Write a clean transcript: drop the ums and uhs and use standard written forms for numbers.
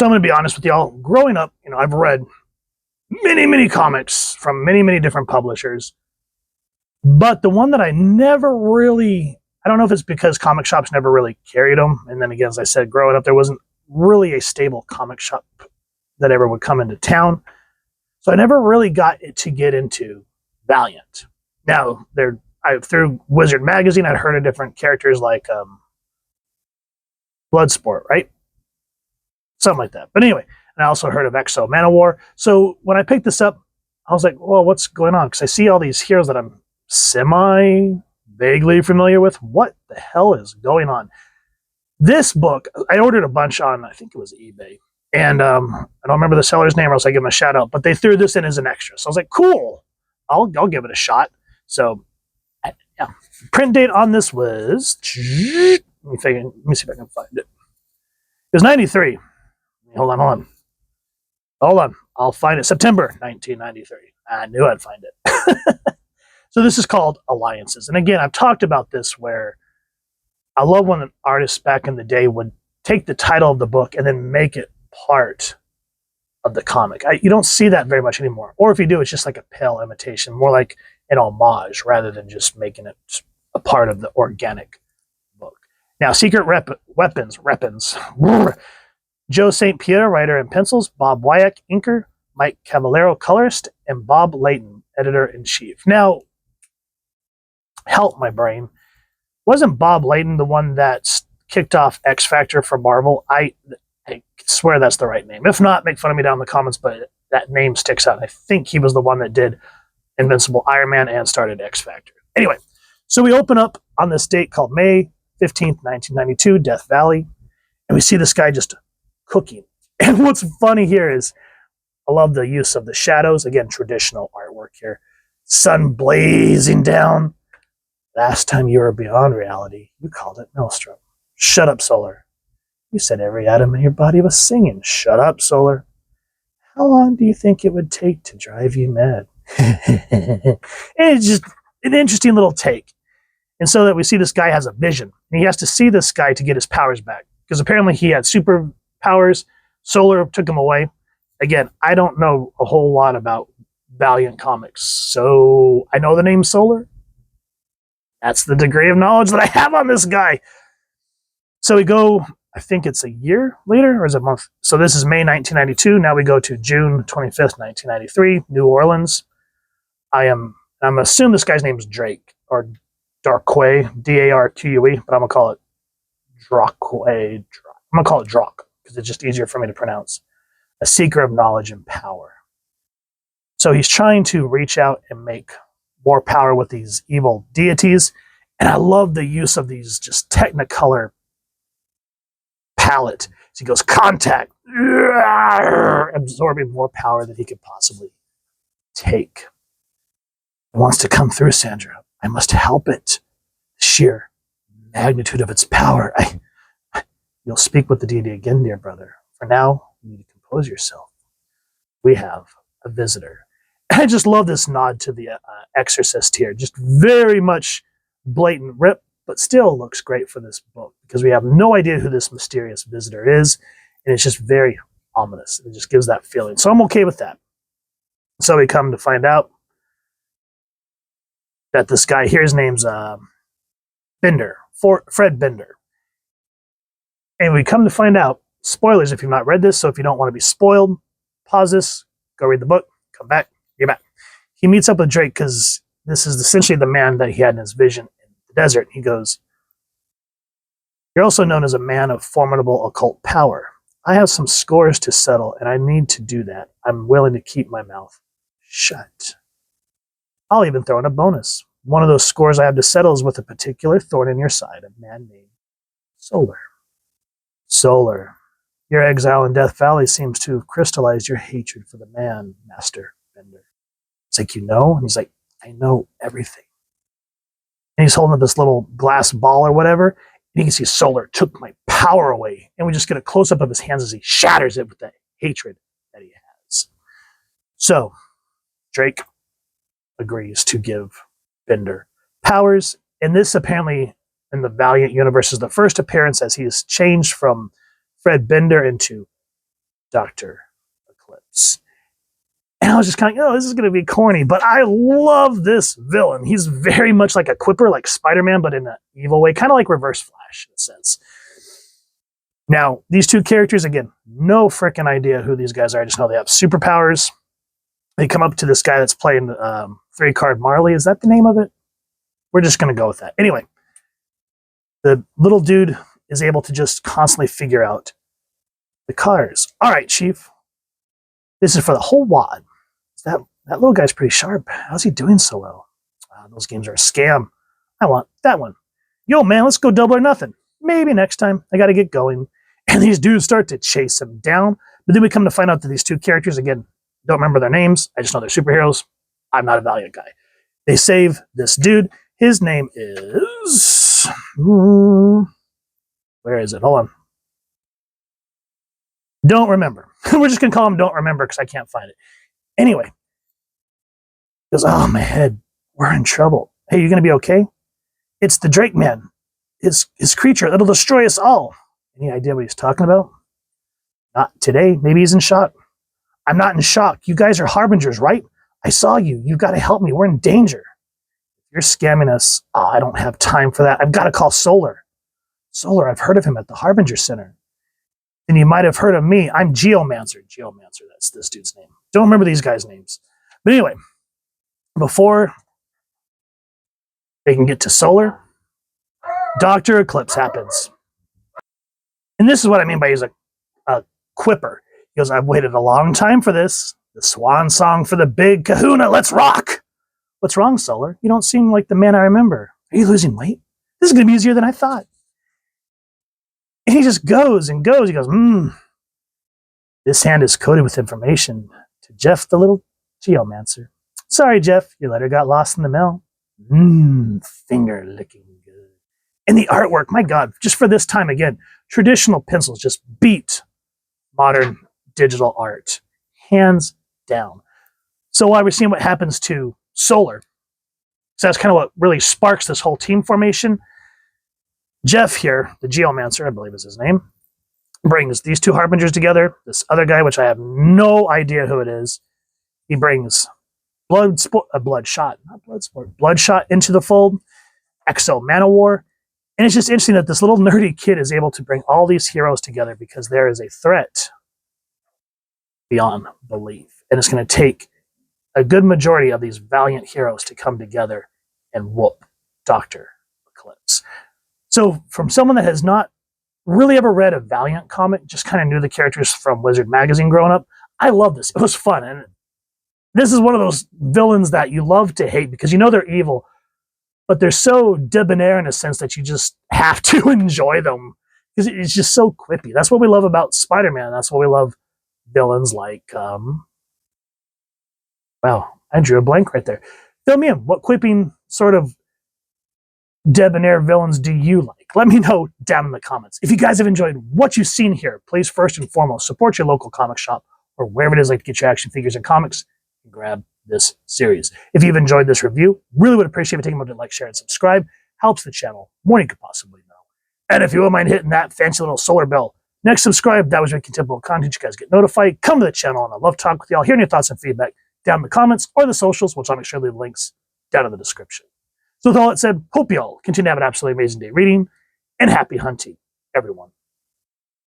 So I'm going to be honest with y'all. Growing up, I've read many comics from many different publishers. But the one that I never really, I don't know if it's because comic shops never really carried them. And then again, as I said, growing up, there wasn't really a stable comic shop that ever would come into town. So I never really got to get into Valiant. Now, through Wizard Magazine, I'd heard of different characters like Bloodsport, right? Something like that. But anyway, and I also heard of Exo Manowar. So when I picked this up, I was like, well, what's going on? Because I see all these heroes that I'm vaguely familiar with. What the hell is going on? This book, I ordered a bunch on, I think it was eBay. And I don't remember the seller's name, or else I give him a shout out. But they threw this in as an extra. So I was like, cool. I'll give it a shot. So, yeah. Print date on this was, let me see if I can find it. It was 93. Hold on. I'll find it. September 1993. I knew I'd find it. So this is called Alliances. And again, I've talked about this where I love when artists back in the day would take the title of the book and then make it part of the comic. You don't see that very much anymore. Or if you do, it's just like a pale imitation, more like an homage rather than just making it a part of the organic book. Now, Secret Weapons. Joe St. Pierre, writer and pencils, Bob Wyack, inker, Mike Cavallero, colorist, and Bob Layton, editor-in-chief. Now, help my brain. Wasn't Bob Layton the one that kicked off X Factor for Marvel? I swear that's the right name. If not, make fun of me down in the comments, but that name sticks out. I think he was the one that did Invincible Iron Man and started X Factor. Anyway, so we open up on this date called May 15th, 1992, Death Valley, and we see this guy just cooking. And what's funny here is I love the use of the shadows. Again, traditional artwork here. Sun blazing down. Last time you were beyond reality, you called it Maelstrom. Shut up, Solar. You said every atom in your body was singing. Shut up, Solar. How long do you think it would take to drive you mad? And it's just an interesting little take. And so that we see this guy has a vision. And he has to see this guy to get his powers back. Because apparently he had superpowers. Solar took him away. Again, I don't know a whole lot about Valiant comics. So I know the name Solar. That's the degree of knowledge that I have on this guy. So we go, I think it's a year later, or is it a month? So this is May 1992. Now we go to June 25th, 1993, New Orleans. I'm assuming this guy's name is Drake, or Darkwe, D-A-R-Q-U-E, but I'm going to call it Drakwe. I'm going to call it Drak, because it's just easier for me to pronounce. A seeker of knowledge and power. So he's trying to reach out and make more power with these evil deities. And I love the use of these just Technicolor palette. So he goes, contact, absorbing more power than he could possibly take. It wants to come through, Sandra. I must help it. The sheer magnitude of its power. You'll speak with the deity again, dear brother. For now, you need to compose yourself. We have a visitor. I just love this nod to the Exorcist here. Just very much blatant rip, but still looks great for this book because we have no idea who this mysterious visitor is, and it's just very ominous. It just gives that feeling. So I'm okay with that. So we come to find out that this guy here, his name's Bender, Fred Bender. And we come to find out, spoilers if you've not read this, so if you don't want to be spoiled, pause this, go read the book, come back. You're back. He meets up with Drake because this is essentially the man that he had in his vision in the desert. He goes, you're also known as a man of formidable occult power. I have some scores to settle, and I need to do that. I'm willing to keep my mouth shut. I'll even throw in a bonus. One of those scores I have to settle is with a particular thorn in your side, a man named Solar. Solar, your exile in Death Valley seems to have crystallized your hatred for the man, Master Bender. It's like, you know? And he's like, I know everything. And he's holding up this little glass ball or whatever. And you can see Solar took my power away. And we just get a close-up of his hands as he shatters it with the hatred that he has. So, Drake agrees to give Bender powers. And this apparently, in the Valiant universe, is the first appearance as he is changed from Fred Bender into Dr. Eclipse. And I was just kind of, oh, this is going to be corny, but I love this villain. He's very much like a quipper, like Spider-Man, but in an evil way, kind of like Reverse Flash in a sense. Now, these two characters, again, no freaking idea who these guys are. I just know they have superpowers. They come up to this guy that's playing 3-card Marley. Is that the name of it? We're just going to go with that. Anyway, the little dude is able to just constantly figure out the cards. All right, Chief. This is for the whole wad. That little guy's pretty sharp. How's he doing so well? Those games are a scam. I want that one. Yo, man, let's go double or nothing. Maybe next time. I got to get going. And these dudes start to chase him down. But then we come to find out that these two characters, again, don't remember their names. I just know they're superheroes. I'm not a Valiant guy. They save this dude. His name is... where is it? Hold on. Don't remember. We're just going to call him Don't Remember because I can't find it. Anyway. He goes, oh, my head. We're in trouble. Hey, you going to be okay? It's the Drake Man. His creature that'll destroy us all. Any idea what he's talking about? Not today. Maybe he's in shock. I'm not in shock. You guys are harbingers, right? I saw you. You've got to help me. We're in danger. You're scamming us. Oh, I don't have time for that. I've got to call Solar. Solar, I've heard of him at the Harbinger Center. And you might have heard of me. I'm Geomancer. Geomancer, that's this dude's name. Don't remember these guys' names. But anyway, before they can get to Solar, Dr. Eclipse happens. And this is what I mean by he's a quipper. He goes, I've waited a long time for this. The swan song for the big kahuna. Let's rock. What's wrong, Solar? You don't seem like the man I remember. Are you losing weight? This is going to be easier than I thought. And he just goes and goes. He goes, this hand is coated with information to Jeff, the little geomancer. Sorry, Jeff, your letter got lost in the mail. Finger licking good. And the artwork, my God, just for this time again, traditional pencils just beat modern digital art, hands down. So while we're seeing what happens to Solar, so that's kind of what really sparks this whole team formation. Jeff here, the Geomancer, I believe is his name, brings these two Harbingers together. This other guy, which I have no idea who it is, he brings Bloodshot into the fold, Exo Manowar. And it's just interesting that this little nerdy kid is able to bring all these heroes together because there is a threat beyond belief. And it's going to take a good majority of these Valiant heroes to come together and whoop Dr. Eclipse. So from someone that has not really ever read a Valiant comic, just kind of knew the characters from Wizard Magazine growing up, I love this. It was fun. And this is one of those villains that you love to hate because you know they're evil, but they're so debonair in a sense that you just have to enjoy them because it's just so quippy. That's what we love about Spider-Man. That's what we love villains like, wow, I drew a blank right there. Fill me in. What quipping sort of debonair villains do you like? Let me know down in the comments. If you guys have enjoyed what you've seen here, please first and foremost support your local comic shop or wherever it is like to get your action figures and comics and grab this series. If you've enjoyed this review, really would appreciate it taking a moment to like, share, and subscribe. Helps the channel more than you could possibly know. And if you wouldn't mind hitting that fancy little solar bell next subscribe, that was your typical content. You guys get notified. Come to the channel and I love talking with y'all, hearing your thoughts and feedback down in the comments or the socials, which I'll make sure to leave links down in the description. So with all that said, hope y'all continue to have an absolutely amazing day reading and happy hunting, everyone.